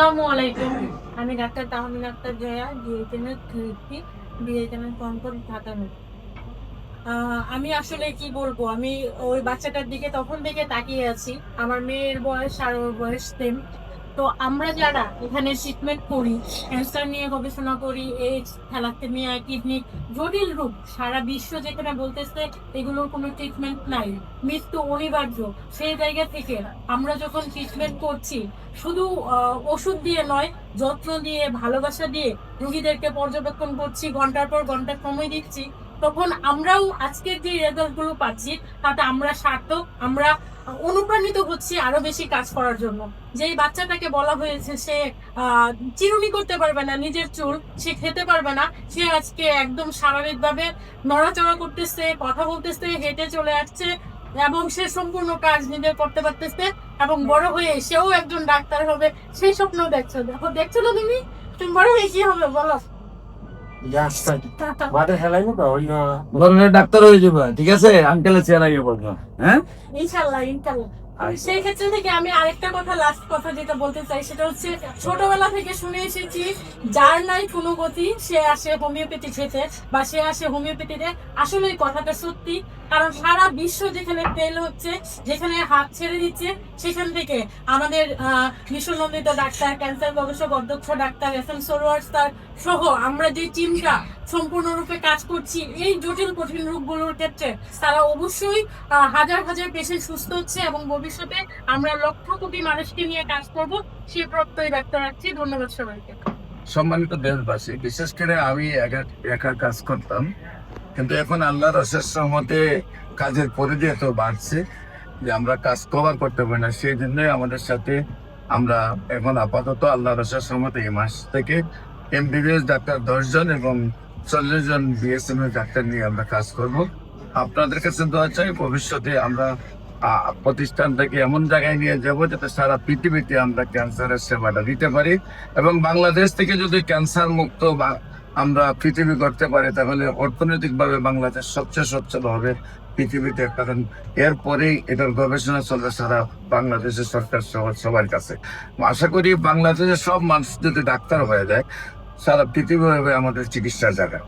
আসসালামু আলাইকুম। আমি ডাক্তার তাহমিনা আক্তার জয়া, বিএইচএমএস ধুরুপটি, বিএইচএমএস কনকন ঢাকা মেডিকেল। আমি আসলে কি বলবো, আমি ওই বাচ্চাটার দিকে তখন থেকে তাকিয়ে আছি। আমার মেয়ের বয়স আর ওর বয়স সেম। তো আমরা যারা এখানে ট্রিটমেন্ট করি, ক্যান্সার নিয়ে গবেষণা করি, এইডস, থ্যালাসেমিয়া, কিডনি, জটিল রোগ সারা বিশ্ব যেখানে বলতেছে এগুলোর কোনো ট্রিটমেন্ট নাই, মৃত্যু অনিবার্য, সেই জায়গা থেকে আমরা যখন ট্রিটমেন্ট করছি, শুধু ওষুধ দিয়ে নয়, যত্ন দিয়ে, ভালোবাসা দিয়ে রোগীদেরকে পর্যবেক্ষণ করছি, ঘন্টার পর ঘন্টা সময় দিচ্ছি, তখন আমরাও আজকের যে রেজাল্ট গুলো পাচ্ছি তাতে আমরা সার্থক, আমরা অনুপ্রাণিত হচ্ছি আরো বেশি কাজ করার জন্য। যেই বাচ্চাটাকে বলা হয়েছে সে চিরুনি করতে পারবে না, নিজের চুল সে খেতে পারবে না, সে আজকে একদম স্বাভাবিকভাবে নড়াচড়া করতেছে, কথা বলতেছে, হেঁটে চলে আসছে, এবং সে সম্পূর্ণ কাজ নিজে করতে পারতেছে, এবং বড় হয়ে সেও একজন ডাক্তার হবে সেই স্বপ্ন দেখছো। দেখো, দেখছো না তুমি, তুমি বড় হয়ে কি হবে বলো? ডাক্তার হয়ে যাবে, ঠিক আছে? আঙ্কেলের চেহারা বলবো, হ্যাঁ ইনশাল্লাহ, ইনশাল্লাহ। সেই ক্ষেত্রে থেকে আমি আরেকটা কথা, লাস্ট কথা যেটা বলতে চাই সেটা হচ্ছে, ছোটবেলা থেকে শুনে এসেছি যার নাই কোনো গতি সে আসে হোমিওপ্যাথি খেতে, বা সে আসে হোমিওপ্যাথিতে। আসলে এই কথাটা সত্যি, কারণ সারা বিশ্ব যেখানে ফেল হচ্ছে, যেখানে হাত ছেড়ে দিচ্ছে, সেখান থেকে আমাদের মিশনন্দিত ডাক্তার, ক্যান্সার গবেষক অধ্যক্ষ doctor S M Sarwar sir সহ আমরা যে টিমটা সম্পূর্ণরূপে কাজ করছি এই জটিল কঠিন রোগগুলোর ক্ষেত্রে, তারা অবশ্যই হাজার হাজার পেশেন্ট সুস্থ হচ্ছে, এবং ভবিষ্যতে আমরা লক্ষ কোটি মানুষকে নিয়ে কাজ করব সে প্রত্যয় ব্যক্ত রাখছি। ধন্যবাদ সবাইকে। সম্মানিত দেশবাসী, বিশেষ করে আমি একা কাজ করতাম, কিন্তু এখন আল্লাহর অশেষ রহমতে কাজের পরিধি এত বাড়ছে যে আমরা কাজ কভার করতে পারি না। সেই জন্যই আমাদের সাথে আমরা এখন আপাতত আল্লাহর অশেষ রহমতে এই মাস থেকে এমবিবিএস ডাক্তার 10 জন এবং 40 জন বিএসএমএস ডাক্তার নিয়ে আমরা কাজ করব। আপনাদের কাছে দোয়া চাই, ভবিষ্যতে আমরা প্রতিষ্ঠানটাকে এমন জায়গায় নিয়ে যাব যাতে সারা পৃথিবীতে আমরা ক্যান্সারের সেবাটা দিতে পারি, এবং বাংলাদেশ থেকে যদি ক্যান্সার মুক্ত আমরা পৃথিবী করতে পারি, তাহলে অর্থনৈতিকভাবে বাংলাদেশ সবচেয়ে সচ্ছল হবে পৃথিবীতে। কারণ এরপরেই এটার গবেষণা চলবে সারা বাংলাদেশের সরকার সবার কাছে। আশা করি বাংলাদেশের সব মানুষ যদি ডাক্তার হয়ে যায়, সারা পৃথিবী হবে আমাদের চিকিৎসার জায়গা।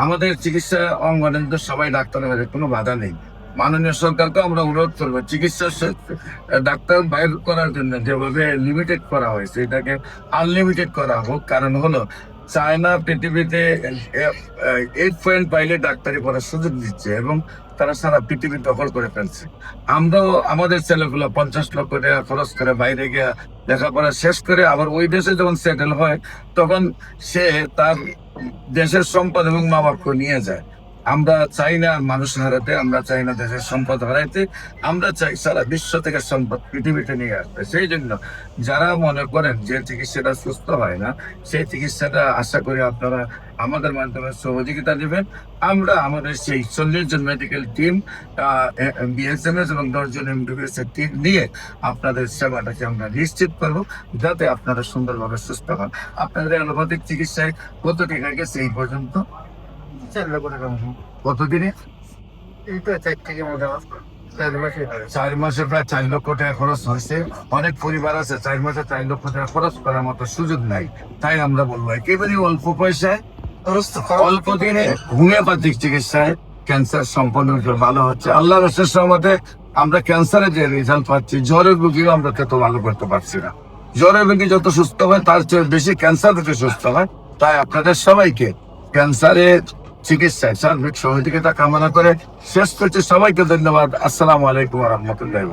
আমাদের চিকিৎসা অঙ্গনে সবাই ডাক্তার হয়ে যায়, কোনো বাধা নেই। মাননীয় সরকারকে আমরা অনুরোধ করবো, চিকিৎসা ডাক্তার বাইর করার জন্য যেভাবে লিমিটেড করা হয়েছে এটাকে আনলিমিটেড করা হোক। কারণ হলো, চায়না পৃথিবীতে 8 পয়েন্ট পাইলে ডাক্তারি পড়ার সুযোগ দিচ্ছে, এবং তারা সারা পৃথিবী দখল করে ফেলছে। আমরাও আমাদের ছেলেগুলো 50 লক্ষ টাকা খরচ করে বাইরে গিয়ে লেখাপড়া শেষ করে আবার ওই দেশে যখন সেটেল হয়, তখন সে তার দেশের সম্পদ এবং মা বাপকে নিয়ে যায়। আমরা চাই না মানুষ হারাতে, আমরা চাই না দেশের সম্পদ হারাইতে, আমরা চাই সারা বিশ্ব থেকে সম্পদ পৃথিবীতে নিয়ে আসতে। সেই জন্য যারা মনে করেন যে চিকিৎসাটা সুস্থ হয় না, সেই চিকিৎসাটা আশা করি আপনারা আমাদের মাধ্যমে সহযোগিতা দেবেন। আমরা আমাদের সেই 40 জন মেডিকেল টিম, বিএসএমএস এবং 10 জন এমবিবিএস এর টিম নিয়ে আপনাদের সেবাটাকে আমরা নিশ্চিত করবো, যাতে আপনারা সুন্দরভাবে সুস্থ হন। আপনাদের অ্যালোপ্যাথিক চিকিৎসায় কত টাকা গেছে এই পর্যন্ত? 4 লক্ষ টাকা মতো। কতদিনে? এই তো 4 থেকে মোটামুটি 4 মাসে হয়। 4 মাসে প্রায় 4 লক্ষ টাকা খরচ হয়েছে। অনেক পরিবার আছে 4 মাসে 4 লক্ষ টাকা খরচ করার মতো সুযোগ নাই। তাই আমরা বলবো একেবারে অল্প পয়সায়, অল্প দিনে হোমিওপ্যাথিক চিকিৎসায় ক্যান্সার সম্পূর্ণ ভালো হচ্ছে। আল্লাহর অশেষ রহমতে আমরা ক্যান্সারের যে রেজাল্ট পাচ্ছি, জ্বরের রোগীও আমরা তত ভালো করতে পারছি না। জ্বরের রোগী যত সুস্থ হয় তার চেয়ে বেশি ক্যান্সার থেকে সুস্থ হয়। তাই আপনাদের সবাইকে ক্যান্সারের চিকিৎসায় সার্বিক সহযোগিতা কামনা করে শেষ করছি। সবাইকে ধন্যবাদ। আসসালামু আলাইকুম ওয়া রাহমাতুল্লাহি।